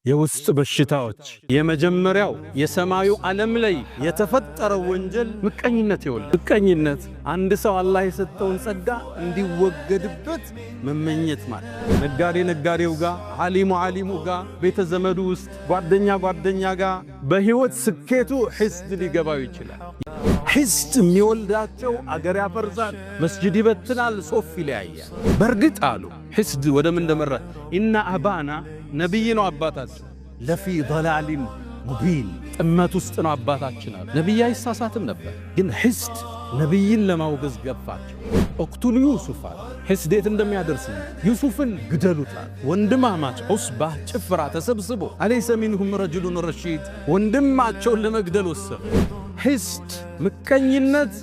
የውስጥ በሽታዎች የመጀመሪያው የሰማዩ ዓለም ላይ የተፈጠረው ወንጀል ምቀኝነት ይወልዳል። ምቀኝነት አንድ ሰው አላህ የሰጠውን ጸጋ እንዲወገድበት መመኘት ማለት። ነጋዴው ጋር፣ ዓሊሙ ጋር፣ ቤተ ዘመዱ ውስጥ ጓደኛ ጋር በህይወት ስኬቱ ሒስድ ሊገባው ይችላል። ሒስድ የሚወልዳቸው አገር ያፈርሳል፣ መስጂድ ይበትናል፣ ሶፍ ይለያያል። በእርግጥ አሉ ሒስድ ወደ ምን እንደመራ ኢነ አባና ነቢይ ነው አባታችን ለፊ ضላሊን ሙቢን ጥመት ውስጥ ነው አባታችን አሉ። ነቢይ አይሳሳትም ነበር፣ ግን ሒስድ ነቢይን ለማውገዝ ገፋቸው። እቅቱሉ ዩሱፍ አለ። ሒስድ የት እንደሚያደርስ ዩሱፍን ግደሉታል። ወንድማማች ዑስባ ጭፍራ ተሰብስቦ አለይሰ ሚንሁም ረጅሉን ረሺድ ወንድማቸውን ለመግደል ወሰኑ። ሒስድ ምቀኝነት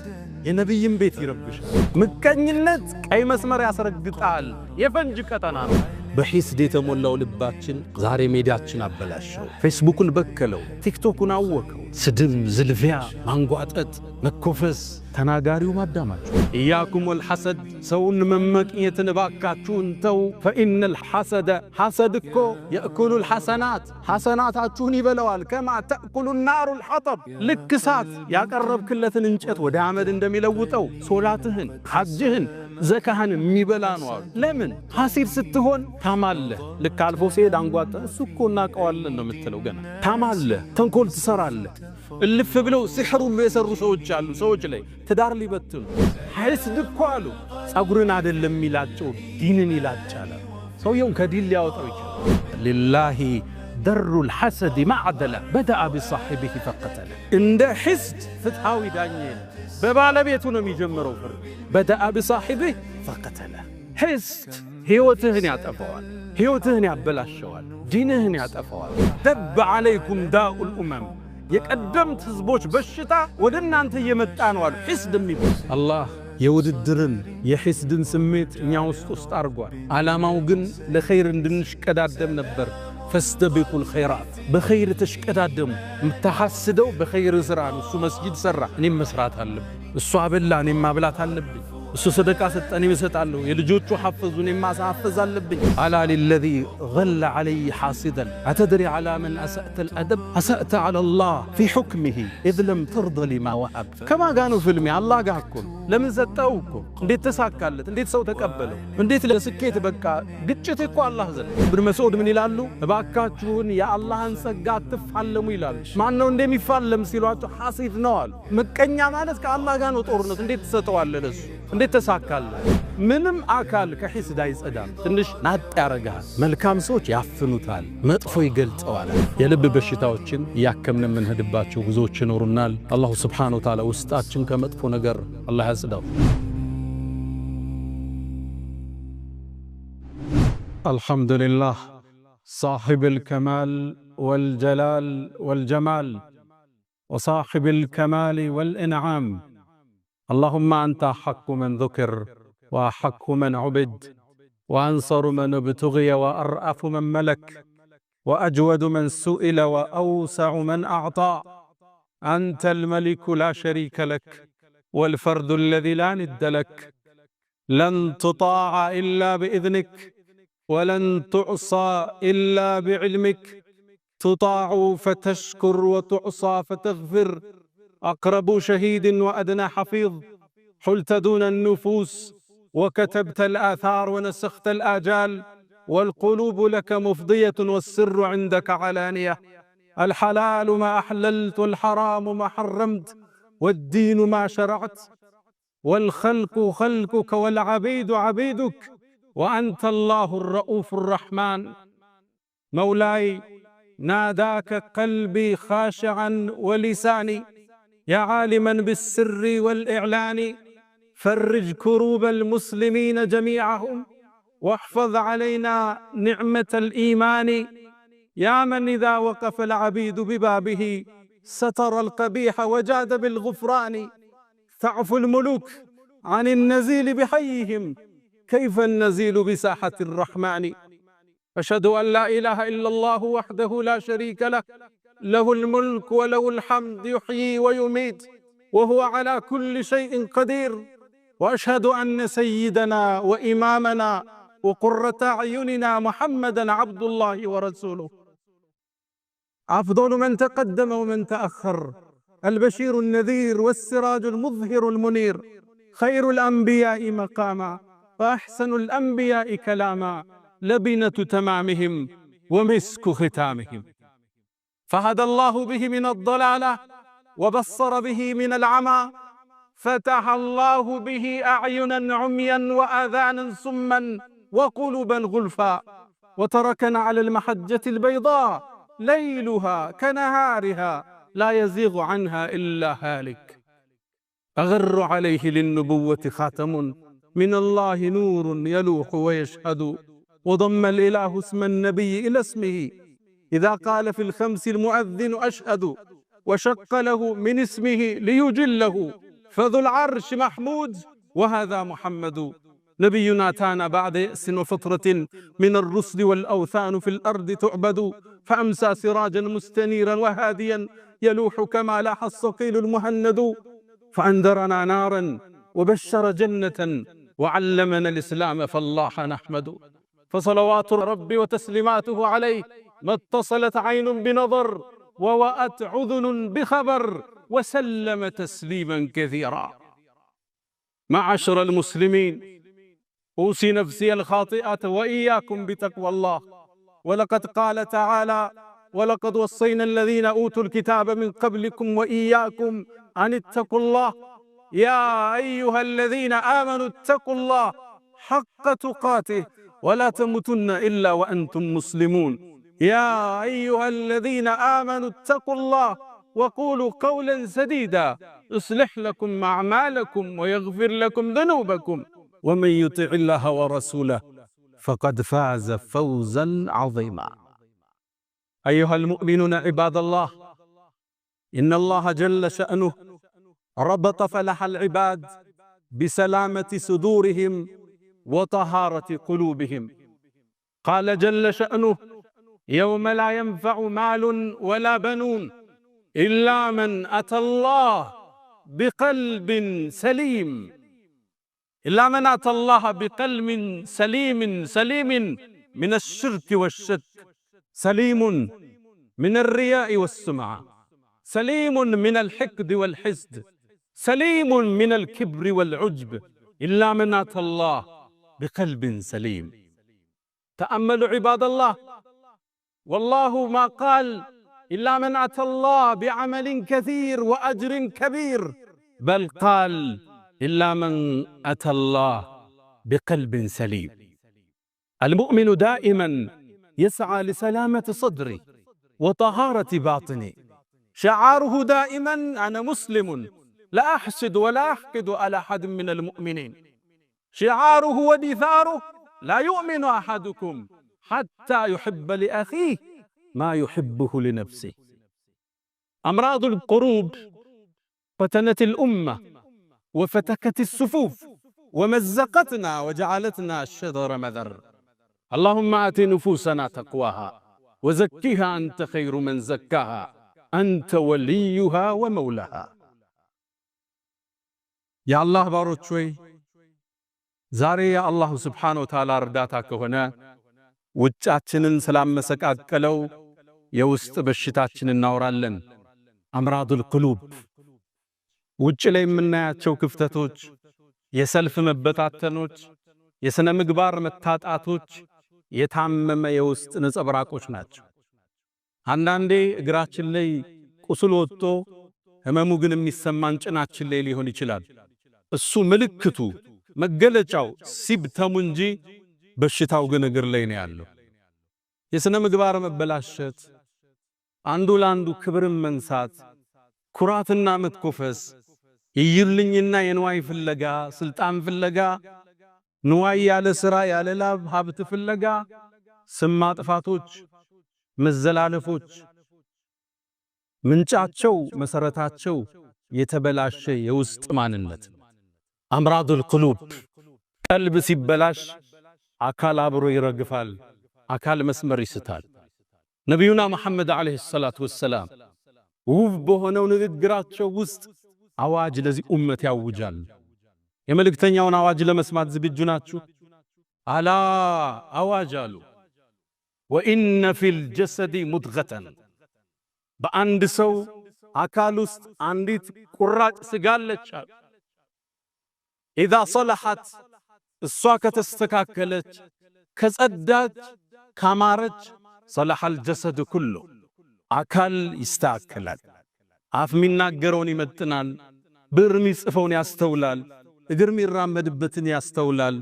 የነቢይን ቤት ይረብሻል። ምቀኝነት ቀይ መስመር ያስረግጣል። የፈንጅ ቀጠና ነው። በሒስድ የተሞላው ልባችን ዛሬ ሜዳችን አበላሸው። ፌስቡክን በከለው፣ ቲክቶኩን አወከው። ስድብ፣ ዝልፊያ፣ ማንጓጠጥ፣ መኮፈስ፣ ተናጋሪው ማዳማቸው። ኢያኩም ወልሐሰድ ሰውን መመቅኘትን ባካችሁን ተው። ፈኢነል ሐሰደ ሐሰድ እኮ የእኩሉል ሐሰናት ሐሰናታችሁን ይበለዋል። ከማ ተእኩሉ ናሩል ሐጠብ ልክ እሳት ያቀረብክለትን እንጨት ወደ አመድ እንደሚለውጠው ሶላትህን፣ ሐጅህን፣ ዘካህን የሚበላ ነው አሉ። ለምን ሐሲድ ስትሆን ታማለህ። ልክ አልፎ ሲሄድ አንጓጠ እሱ እኮ እናቀዋለን ነው የምትለው። ገና ታማለህ፣ ተንኮል ትሰራለህ። እልፍ ብለው ሲሕሩ የሰሩ ሰዎች አሉ። ሰዎች ላይ ትዳር ሊበትኑ። ሒስድ እኮ አሉ ጸጉርን አይደለም ይላጨው ዲንን ይላጫል። ሰውየውን ከዲን ሊያወጣው ይችላል። ሊላሂ ደሩል ሐሰድ ማዕደላ በደአ ቢሳሒቢሂ ፈቀተለ። እንደ ሒስድ ፍትሃዊ ዳኛ በባለቤቱ ነው የሚጀምረው ፍርድ። በደአ ቢሳሒቢሂ ፈቀተለ። ሒስድ ሕይወትህን ያጠፋዋል፣ ሕይወትህን ያበላሸዋል፣ ዲንህን ያጠፋዋል። ደብ ዓለይኩም ዳኡል ኡመም የቀደምት ህዝቦች በሽታ ወደ እናንተ እየመጣ ነው አሉ። ሒስድ የሚባል አላህ የውድድርን የሒስድን ስሜት እኛ ውስጥ አርጓል። ዓላማው ግን ለኸይር እንድንሽቀዳደም ነበር። ፈስተቢቁል ኸይራት በኸይር ተሽቀዳደሙ። የምታሐስደው በኸይር ሥራ ነው። እሱ መስጂድ ሠራ፣ እኔም መስራት አለብኝ። እሱ አበላ፣ እኔም ማብላት አለብኝ። እሱ ሰደቃ ሰጠ፣ እኔም እሰጣለሁ። የልጆቹ ሐፈዙ፣ እኔም ማሳሐፈዝ አለብኝ። አላ ሊለዚ ገለ ዐለይ ሐሲደን አተድሪ ዐላ መን አሰእተ ልአደብ አሰእተ ዐላ ላህ ፊ ሑክሚሂ ኢዝ ለም ተርደ ሊማ ወሀብ። ከማን ጋር ነው ፍልሜ? አላህ ጋር እኮ ነው። ለምን ሰጠው እኮ? እንዴት ተሳካለት? እንዴት ሰው ተቀበለው? እንዴት ለስኬት በቃ? ግጭት እኮ አላህ ዘንድ። ኢብኑ መስዑድ ምን ይላሉ? እባካችሁን የአላህን ጸጋ አትፋለሙ ይላሉ። ማን ነው እንደሚፋለም ሲሏቸው ሐሲድ ነው አሉ። ምቀኛ ማለት ከአላህ ጋር ነው ጦርነት። እንዴት ትሰጠዋለህ ለሱ? እንዴት ተሳካለት? ምንም አካል ከሒስድ አይጸዳም። ትንሽ ናጥ ያረጋል። መልካም ሰዎች ያፍኑታል፣ መጥፎ ይገልጸዋል። የልብ በሽታዎችን እያከምን የምንሄድባቸው ጉዞዎች ይኖሩናል። አላሁ ስብሓነሁ ወተዓላ ውስጣችን ከመጥፎ ነገር አላህ ያጽዳው። አልሐምዱሊላህ ሳሒብል ከማል ወልጀላል ወልጀማል ወሳሒብል ከማል ወልኢንዓም اللهم أنت أحق من ذكر وأحق من عبد وأنصر من ابتغي وأرأف من ملك وأجود من سئل وأوسع من أعطى. أنت الملك لا شريك لك والفرد الذي لا ند لك. لن تطاع إلا بإذنك ولن تعصى إلا بعلمك. تطاع فتشكر وتعصى فتغفر. أقرب شهيد وأدنى حفيظ. حلت دون النفوس وكتبت الآثار ونسخت الآجال. والقلوب لك مفضية والسر عندك علانية. الحلال ما أحللت والحرام ما حرمت والدين ما شرعت. والخلق خلقك والعبيد عبيدك وأنت الله الرؤوف الرحمن. مولاي ناداك قلبي خاشعا ولساني يا عالما بالسر والإعلان. فرج كروب المسلمين جميعهم واحفظ علينا نعمة الإيمان. يا من إذا وقف العبيد ببابه ستر القبيح وجاد بالغفران. تعفو الملوك عن النزيل بحيهم كيف النزيل بساحة الرحمن. أشهد أن لا إله إلا الله وحده لا شريك له له الملك وله الحمد يحيي ويميت وهو على كل شيء قدير. وأشهد أن سيدنا وإمامنا وقرة أعيننا محمدًا عبد الله ورسوله أفضل من تقدم ومن تأخر، البشير النذير والسراج المظهر المنير، خير الأنبياء مقاما وأحسن الأنبياء كلاما، لبنة تمامهم ومسك ختامهم. فهدى الله به من الضلالة وبصر به من العمى، فتح الله به أعينا عميا وآذانا صما وقلوبا غلفا، وتركنا على المحجة البيضاء ليلها كنهارها لا يزيغ عنها إلا هالك. أغر عليه للنبوة خاتم من الله نور يلوح ويشهد، وضم الإله اسم النبي إلى اسمه إذا قال في الخمس المؤذن أشهد، وشق له من اسمه ليجله، فذو العرش محمود وهذا محمد. نبينا أتانا بعد يأس وفترة من الرسل والأوثان في الأرض تعبد، فأمسى سراجا مستنيرا وهاديا يلوح كما لاح الصقيل المهند، فأنذرنا نارا وبشر جنة وعلمنا الإسلام فالله نحمد. فصلوات ربي وتسليماته عليه ما اتصلت عين بنظر ووأت عذن بخبر، وسلم تسليما كثيرا. معاشر المسلمين، أوصي نفسي الخاطئة وإياكم بتقوى الله. ولقد قال تعالى: ولقد وصينا الذين أوتوا الكتاب من قبلكم وإياكم أن اتقوا الله، يا أيها الذين آمنوا اتقوا الله حق تقاته ولا تموتن إلا وأنتم مسلمون. يا أيها الذين آمنوا اتقوا الله وقولوا قولا سديدا يصلح لكم أعمالكم ويغفر لكم ذنوبكم، ومن يطع الله ورسوله فقد فاز فوزا عظيما. أيها المؤمنون عباد الله، إن الله جل شأنه ربط فلاح العباد بسلامة صدورهم وطهارة قلوبهم. قال جل شأنه: يوم لا ينفع مال ولا بنون إلا من أتى الله بقلب سليم. إلا من أتى الله بقلب سليم من الشرك والشك، سليم من الرياء والسمعة، سليم من الحقد والحسد، سليم من الكبر والعجب، إلا من أتى الله بقلب سليم. تأملوا عباد الله، والله ما قال إلا من أتى الله بعمل كثير وأجر كبير، بل قال إلا من أتى الله بقلب سليم. المؤمن دائما يسعى لسلامة صدره وطهارة باطنه، شعاره دائما: أنا مسلم لا أحسد ولا أحقد على أحد من المؤمنين. شعاره ودثاره: لا يؤمن أحدكم حتى يحب لأخيه ما يحبه لنفسه. أمراض القلوب فتنت الأمة وفتكت الصفوف ومزقتنا وجعلتنا الشذر مذر. اللهم آت نفوسنا تقواها وزكها أنت خير من زكاها أنت وليها ومولاها. يا الله ባሮች ሆይ ዛሬ የአላሁ ስብሓነሁ ወተዓላ እርዳታ ከሆነ ውጫችንን ስላመሰቃቀለው የውስጥ በሽታችን እናወራለን። አምራዱል ቁሉብ፣ ውጭ ላይ የምናያቸው ክፍተቶች፣ የሰልፍ መበታተኖች፣ የሥነ ምግባር መታጣቶች የታመመ የውስጥ ነጸብራቆች ናቸው። አንዳንዴ እግራችን ላይ ቁስል ወጥቶ ህመሙ ግን የሚሰማን ጭናችን ላይ ሊሆን ይችላል። እሱ ምልክቱ መገለጫው ሲብተሙ እንጂ በሽታው ግን እግር ላይ ነው ያለው። የሥነ ምግባር መበላሸት፣ አንዱ ለአንዱ ክብርን መንሳት፣ ኩራትና መትኮፈስ፣ ይይልኝና የንዋይ ፍለጋ፣ ስልጣን ፍለጋ፣ ንዋይ ያለ ሥራ ያለ ላብ ሀብት ፍለጋ፣ ስም ማጥፋቶች፣ መዘላለፎች ምንጫቸው መሰረታቸው የተበላሸ የውስጥ ማንነት። አምራዱል ቁሉብ፣ ቀልብ ሲበላሽ አካል አብሮ ይረግፋል፣ አካል መስመር ይስታል። ነቢዩና መሐመድ ዓለይሂ ሰላቱ ወሰላም ውብ በሆነው ንግግራቸው ውስጥ አዋጅ ለዚህ ኡመት ያውጃል። የመልእክተኛውን አዋጅ ለመስማት ዝግጁ ናችሁ? አላ አዋጅ አሉ። ወኢነ ፊል ጀሰዲ ሙድገተን፣ በአንድ ሰው አካል ውስጥ አንዲት ቁራጭ ስጋ አለች። ኢዛ ሰለሐት እሷ ከተስተካከለች ከጸዳች ካማረች ሰለሐል ጀሰድ ኩሉ አካል ይስተካከላል። አፍ የሚናገረውን ይመጥናል፣ ብዕር የሚጽፈውን ያስተውላል፣ እግር የሚራመድበትን ያስተውላል፣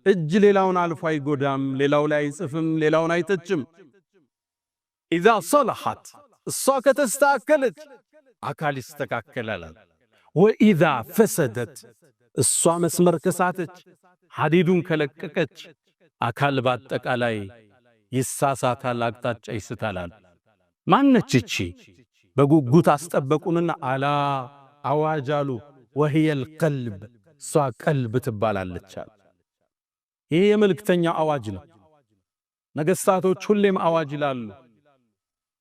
እጅ ሌላውን አልፎ አይጎዳም፣ ሌላው ላይ አይጽፍም፣ ሌላውን አይተችም። ኢዛ ሰለሐት እሷ ከተስተካከለች አካል ይስተካከላል። ወኢዛ ፈሰደት እሷ መስመር ከሳተች ሐዲዱን ከለቀቀች አካል በአጠቃላይ ይሳሳታል፣ አቅጣጫ ይስታላል። ማነች እቺ? በጉጉት አስጠበቁንና አላ አዋጅ አሉ። ወህየል ቀልብ እሷ ቀልብ ትባላለች። ይህ የመልእክተኛው አዋጅ ነው። ነገሥታቶች ሁሌም አዋጅ ይላሉ።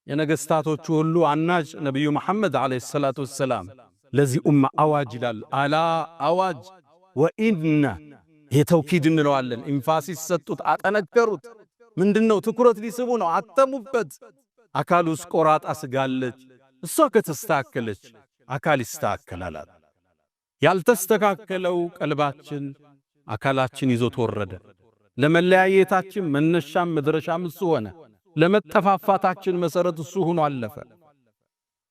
የነገሥታቶቹ ሁሉ አናጅ ነቢዩ መሐመድ ዓለይሂ ሰላቱ ወሰላም ለዚህ ኡማ አዋጅ ይላሉ። አላ አዋጅ ወኢነ ይሄ ተውኪድ እንለዋለን። ኢንፋሲስ ሰጡት፣ አጠነከሩት። ምንድነው? ትኩረት ሊስቡ ነው። አተሙበት። አካል ውስጥ ቆራጣ ስጋለች። እሷ ከተስተካከለች አካል ይስተካከላል። ያልተስተካከለው ቀልባችን አካላችን ይዞ ተወረደ። ለመለያየታችን መነሻም መድረሻም እሱ ሆነ። ለመጠፋፋታችን መሰረት እሱ ሆኖ አለፈ።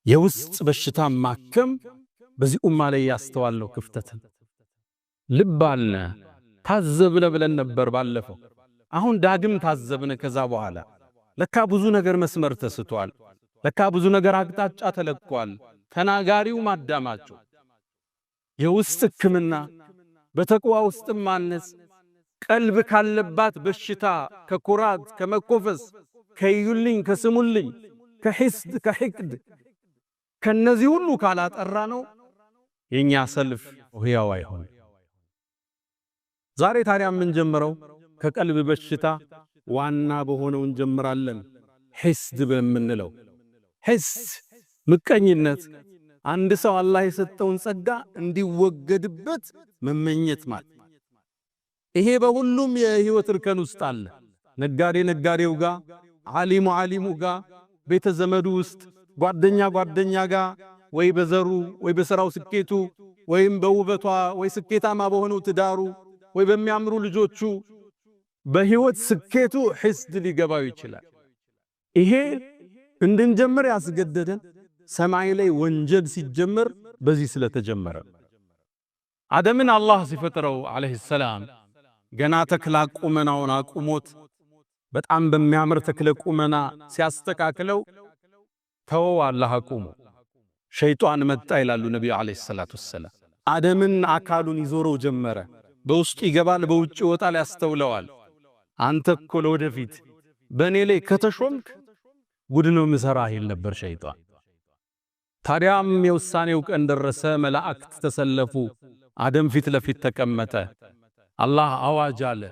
የውስጥ በሽታ ማከም በዚህ ኡማ ላይ ያስተዋለው ክፍተትን ልብ አልነ ታዘብነ ብለን ነበር ባለፈው። አሁን ዳግም ታዘብነ። ከዛ በኋላ ለካ ብዙ ነገር መስመር ተስቷል። ለካ ብዙ ነገር አቅጣጫ ተለቋል። ተናጋሪው ማዳማቸው የውስጥ ሕክምና በተቅዋ ውስጥ ማነጽ ቀልብ ካለባት በሽታ ከኩራት ከመኮፈስ ከዩልኝ ከስሙልኝ ከሂስድ ከሂቅድ ከነዚህ ሁሉ ካላጠራ ነው የኛ ሰልፍ ህያው አይሆን። ዛሬ ታዲያ ምን ጀምረው ከቀልብ በሽታ ዋና በሆነው እንጀምራለን። ሂስድ በመንለው ሂስድ ምቀኝነት አንድ ሰው አላህ የሰጠውን ጸጋ እንዲወገድበት መመኘት ማለት። ይሄ በሁሉም የህይወት እርከን ውስጥ አለ። ነጋዴ ነጋዴው ጋር፣ ዓሊሙ ዓሊሙ ጋር፣ ቤተ ዘመዱ ውስጥ፣ ጓደኛ ጓደኛ ጋር፣ ወይ በዘሩ ወይ በሥራው ስኬቱ ወይም በውበቷ ወይ ስኬታማ በሆነው ትዳሩ ወይ በሚያምሩ ልጆቹ በህይወት ስኬቱ ሂስድ ሊገባው ይችላል። ይሄ እንድንጀምር ያስገደደን ሰማይ ላይ ወንጀል ሲጀመር በዚህ ስለተጀመረ። አደምን አላህ ሲፈጥረው አለይሂ ሰላም ገና ተክለ ቁመናውን አቁሞት በጣም በሚያምር ተክለ ቁመና ሲያስተካክለው ተወው አላህ አቁሞ ሸይጣን መጣ ይላሉ ነብዩ አለይሂ ሰላቱ ወሰለም። አደምን አካሉን ይዞረው ጀመረ። በውስጥ ይገባል፣ በውጭ ይወጣል፣ ያስተውለዋል። አንተ እኮ ለወደፊት በእኔ ላይ ከተሾምክ ጉድ ነው ምሰራህ ይል ነበር ሸይጣን። ታዲያም የውሳኔው ቀን ደረሰ። መላእክት ተሰለፉ። አደም ፊት ለፊት ተቀመጠ። አላህ አዋጅ አለ።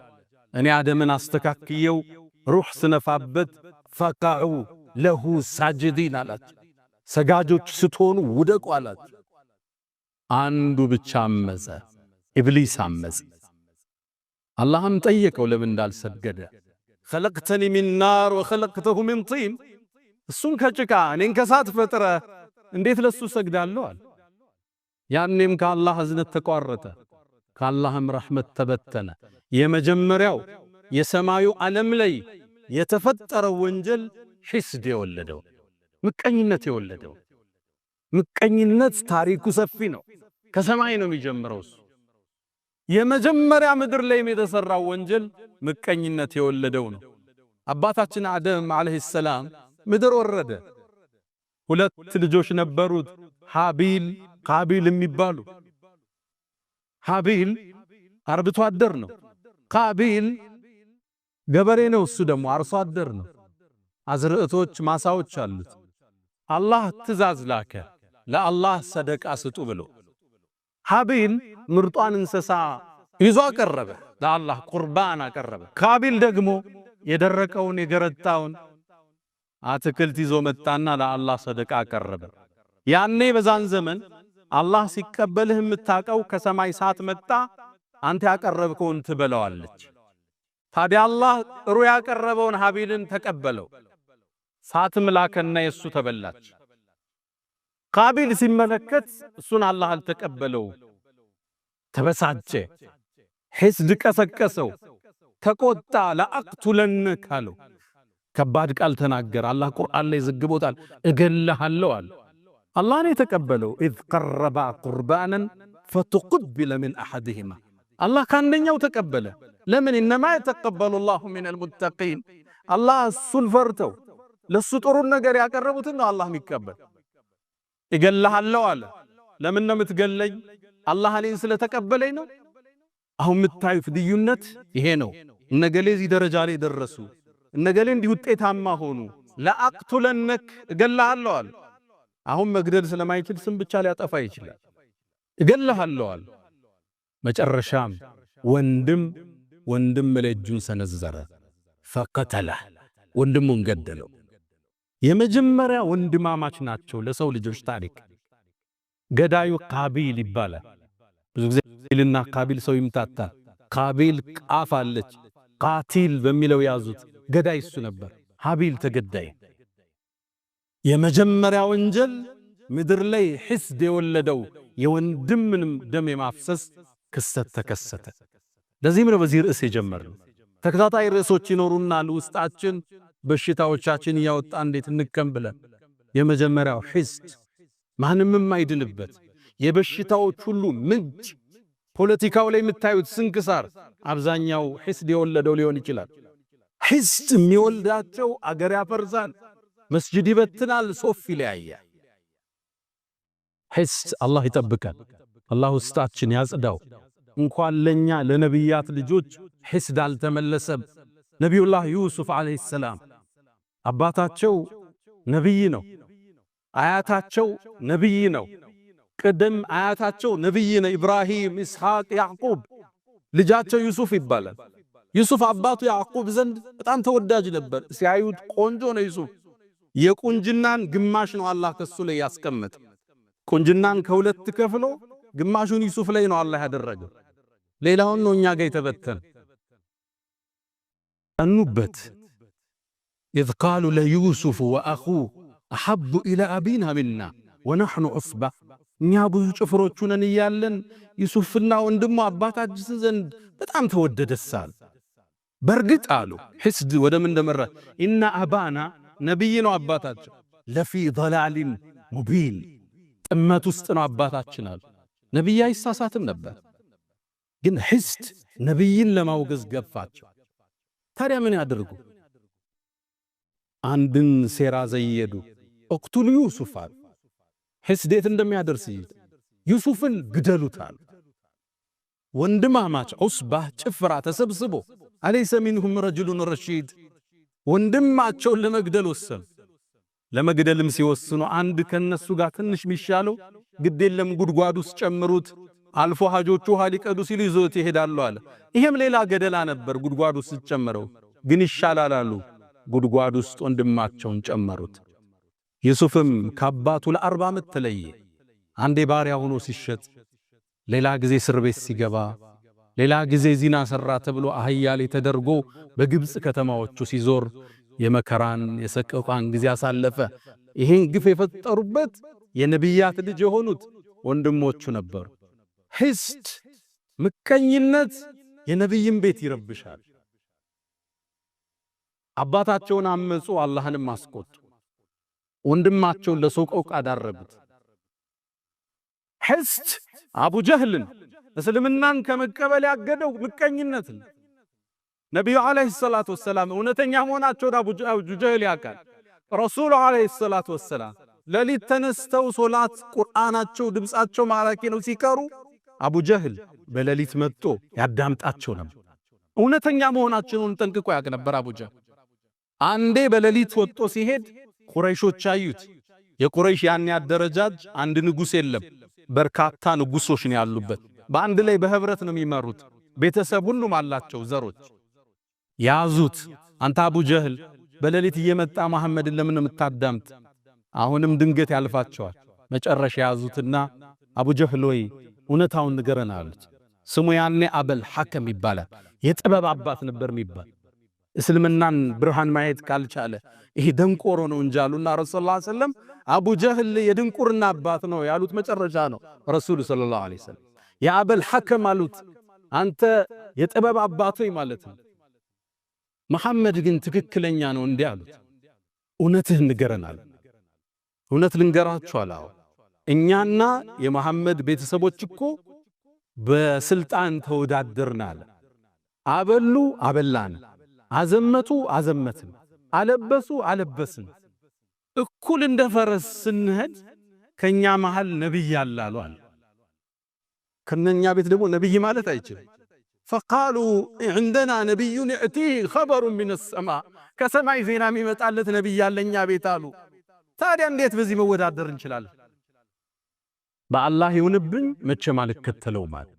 እኔ አደምን አስተካክየው ሩህ ስነፋበት ፈቃዑ ለሁ ሳጅዲን አላቸው። ሰጋጆች ስትሆኑ ውደቁ አላቸው። አንዱ ብቻ አመፀ፣ ኢብሊስ አመፀ። አላህም ጠየቀው ለምን እንዳልሰገደ። خلقتني من نار وخلقته من طين እሱን ከጭቃ እኔን ከሳት ፈጥረ እንዴት ለሱ ሰግዳለሁ አለ። ያኔም ከአላህ እዝነት ተቋረጠ፣ ከአላህም ረሕመት ተበተነ። የመጀመሪያው የሰማዩ ዓለም ላይ የተፈጠረው ወንጀል ሂስድ የወለደው ምቀኝነት የወለደው። ምቀኝነት ታሪኩ ሰፊ ነው። ከሰማይ ነው የሚጀምረው። እሱ የመጀመሪያ ምድር ላይ የተሰራው ወንጀል ምቀኝነት የወለደው ነው። አባታችን አደም አለይሂ ሰላም ምድር ወረደ። ሁለት ልጆች ነበሩት፣ ሃቢል ቃቢል የሚባሉ። ሃቢል አርብቶ አደር ነው። ቃቢል ገበሬ ነው። እሱ ደግሞ አርሶ አደር ነው። አዝርዕቶች ማሳዎች አሉት። አላህ ትእዛዝ ላከ ለአላህ ሰደቃ ስጡ ብሎ። ሃቢል ምርጧን እንስሳ ይዞ አቀረበ፣ ለአላህ ቁርባን አቀረበ። ቃቢል ደግሞ የደረቀውን የገረጣውን አትክልት ይዞ መጣና ለአላህ ሰደቃ አቀረበ። ያኔ በዛን ዘመን አላህ ሲቀበልህ የምታቀው ከሰማይ ሳት መጣ፣ አንተ ያቀረብከውን ትበለዋለች። ታዲያ አላህ ጥሩ ያቀረበውን ሃቢልን ተቀበለው። ሳትም ላከና የሱ ተበላች። ቃቢል ሲመለከት እሱን አላህ አልተቀበለው ተበሳጨ ሒስድ ቀሰቀሰው ተቆጣ ለአቅቱለነክ አለው ከባድ ቃል ተናገረ አላህ ቁርአን ላይ ዘግቦታል እገለሃለሁ አለ አላህ ነው የተቀበለው إذ قربا قربانا فتقبل من أحدهما አላህ ካንደኛው ተቀበለ ለምን انما يتقبل الله من المتقين አላህ እሱን ፈርተው ለሱ ጥሩ ነገር ያቀረቡትን ነው አላህ የሚቀበል እገለሃለሁ አለ ለምን ነው የምትገለኝ አላህ እኔን ስለተቀበለኝ ነው አሁን የምታዩት ልዩነት ይሄ ነው እነገሌ እዚህ ደረጃ ላይ ደረሱ እነገሌ እንዲህ ውጤታማ ሆኑ ለአቅቱለነክ እገለሃለሁ አለ አሁን መግደል ስለማይችል ስም ብቻ ሊያጠፋ ይችላል እገለሃለሁ አለ መጨረሻም ወንድም ለእጁን ሰነዘረ فقتله ወንድሙን ገደለው የመጀመሪያ ወንድማማች ናቸው ለሰው ልጆች ታሪክ ገዳዩ ቃቢል ይባላል ብዙ ጊዜ ቃቢልና ቃቢል ሰው ይምታታል ቃቢል ቃፍ አለች ቃቲል በሚለው ያዙት ገዳይ እሱ ነበር ሀቢል ተገዳይ የመጀመሪያ ወንጀል ምድር ላይ ሒስድ የወለደው የወንድምንም ደም የማፍሰስ ክስተት ተከሰተ ለዚህም ነው በዚህ ርዕስ የጀመርነው ተከታታይ ርዕሶች ይኖሩናል ውስጣችን በሽታዎቻችን ያወጣ እንዴት እንከም ብለን የመጀመሪያው ሒስድ ማንንም የማይድንበት የበሽታዎች ሁሉ ምንጭ ፖለቲካው ላይ የምታዩት ስንክሳር አብዛኛው ሒስድ የወለደው ሊሆን ይችላል ሒስድ የሚወልዳቸው አገር ያፈርሳል መስጂድ ይበትናል ሶፍ ይለያያል ሒስድ አላህ ይጠብቃል አላህ ውስጣችን ያጽዳው እንኳን ለኛ ለነብያት ልጆች ሒስድ አልተመለሰም ነብዩላህ ዩሱፍ አለይሂ ሰላም አባታቸው ነብይ ነው አያታቸው ነብይ ነው ቀደም አያታቸው ነብይ ነው ኢብራሂም ኢስሐቅ ያዕቁብ ልጃቸው ዩሱፍ ይባላል ዩሱፍ አባቱ ያዕቁብ ዘንድ በጣም ተወዳጅ ነበር ሲያዩት ቆንጆ ነው ዩሱፍ የቁንጅናን ግማሽ ነው አላህ ከሱ ላይ ያስቀመጠ ቁንጅናን ከሁለት ከፍሎ ግማሹን ዩሱፍ ላይ ነው አላህ ያደረገው ሌላውን ነው እኛ ጋር የተበተነ أنبت إذ قالوا ليوسف وأخوه أحب إلى أبينا منا ونحن عصبة نيابو شفروتشونا نيالن يوسفنا وندمو أباتا جسزن بتعم تودد السال برقت قالوا حسد ودمن دمرة إن أبانا نبينا أباتا لفي ضلال مبين أما تستنوا أباتا شنال نبيا يساساتم نبا جن حسد نبيين لما وقز قفاتشو ታዲያ ምን ያደርጉ አንድን ሴራ ዘይየዱ እቅቱሉ ዩሱፋን ሒስድ እንደሚያደርስ ዩሱፍን ግደሉታል ወንድማማች ዑስባ ጭፍራ ተሰብስቦ አለይሰ ሚንሁም ረጁሉን ረሺድ ወንድማቸውን ለመግደል ወሰኑ ለመግደልም ሲወስኑ አንድ ከነሱ ጋር ትንሽ ሚሻለው ግዴለም ጉድጓድ ውስጥ ጨምሩት አልፎ ሐጆቹ ሐሊቀዱ ሲሉ ይዞት ይሄዳሉ አለ ይሄም ሌላ ገደላ ነበር ጉድጓድ ውስጥ ጨምረው ግን ይሻላል አሉ ጉድጓድ ውስጥ ወንድማቸውን ጨመሩት ዩሱፍም ከአባቱ ለ40 ዓመት ተለየ አንዴ ባሪያ ሆኖ ሲሸጥ ሌላ ጊዜ እስር ቤት ሲገባ ሌላ ጊዜ ዚና ሰራ ተብሎ አህያ ላይ ተደርጎ በግብጽ ከተማዎቹ ሲዞር የመከራን የሰቀቋን ጊዜ አሳለፈ ይሄን ግፍ የፈጠሩበት የነብያት ልጅ የሆኑት ወንድሞቹ ነበሩ ሒስድ ምቀኝነት የነብይን ቤት ይረብሻል አባታቸውን አመጹ አላህንም አስቆጡ ወንድማቸውን ለሰቆቃ ዳረጉት ሒስድ አቡ ጀህልን እስልምናን ከመቀበል ያገደው ምቀኝነት ነብዩ አለይሂ ሰላቱ ወሰላም እውነተኛ መሆናቸውን አቡ ጀህል ያቃል ረሱል አለይሂ ሰላቱ ወሰላም ለሊት ተነስተው ሶላት ቁርአናቸው ድምጻቸው ማራኪ ነው ሲቀሩ አቡ ጀህል በለሊት መጥቶ ያዳምጣቸው ነበር እውነተኛ መሆናቸውን ጠንቅቆ ያቅ ነበር አቡ ጀህል አንዴ በለሊት ወጥቶ ሲሄድ ቁረይሾች አዩት የቁረይሽ ያን ያደረጃጅ አንድ ንጉስ የለም በርካታ ንጉሶች ነው ያሉበት በአንድ ላይ በህብረት ነው የሚመሩት ቤተሰብ ሁሉም አላቸው ዘሮች ያዙት አንተ አቡ ጀህል በለሊት እየመጣ መሐመድን ለምን የምታዳምጥ አሁንም ድንገት ያልፋቸዋል መጨረሻ ያዙትና አቡ ጀህል ወይ እውነታውን ንገረን አሉት ስሙ ያኔ አበል ሐከም ይባላል የጥበብ አባት ነበር የሚባል እስልምናን ብርሃን ማየት ካልቻለ ይሄ ደንቆሮ ነው እንጃሉና ረሱላህ ሰለላሁ ዐለይሂ ወሰለም አቡ ጀህል የድንቁርና አባት ነው ያሉት መጨረሻ ነው ረሱል ሰለላሁ ዐለይሂ ወሰለም። የአበል ሐከም አሉት አንተ የጥበብ አባቱ ማለት ነው። መሐመድ ግን ትክክለኛ ነው እንዲህ አሉት። እውነትህ ንገረናል። እውነት ልንገራችሁ አላው እኛና የመሐመድ ቤተሰቦች እኮ በስልጣን ተወዳደርናል። አበሉ አበላን፣ አዘመቱ አዘመትን፣ አለበሱ አለበስን። እኩል እንደ ፈረስ ስንሄድ ከኛ መሃል ነብይ አላሉ አለ። ከነኛ ቤት ደግሞ ነብይ ማለት አይችልም። فقالوا عندنا نبي يأتيه خبر من السماء ከሰማይ ዜና የሚመጣለት ነብይ ያለኛ ቤት አሉ። ታዲያ እንዴት በዚህ መወዳደር እንችላለን? በአላህ ይሁንብኝ መቼም አልከተለው ማለት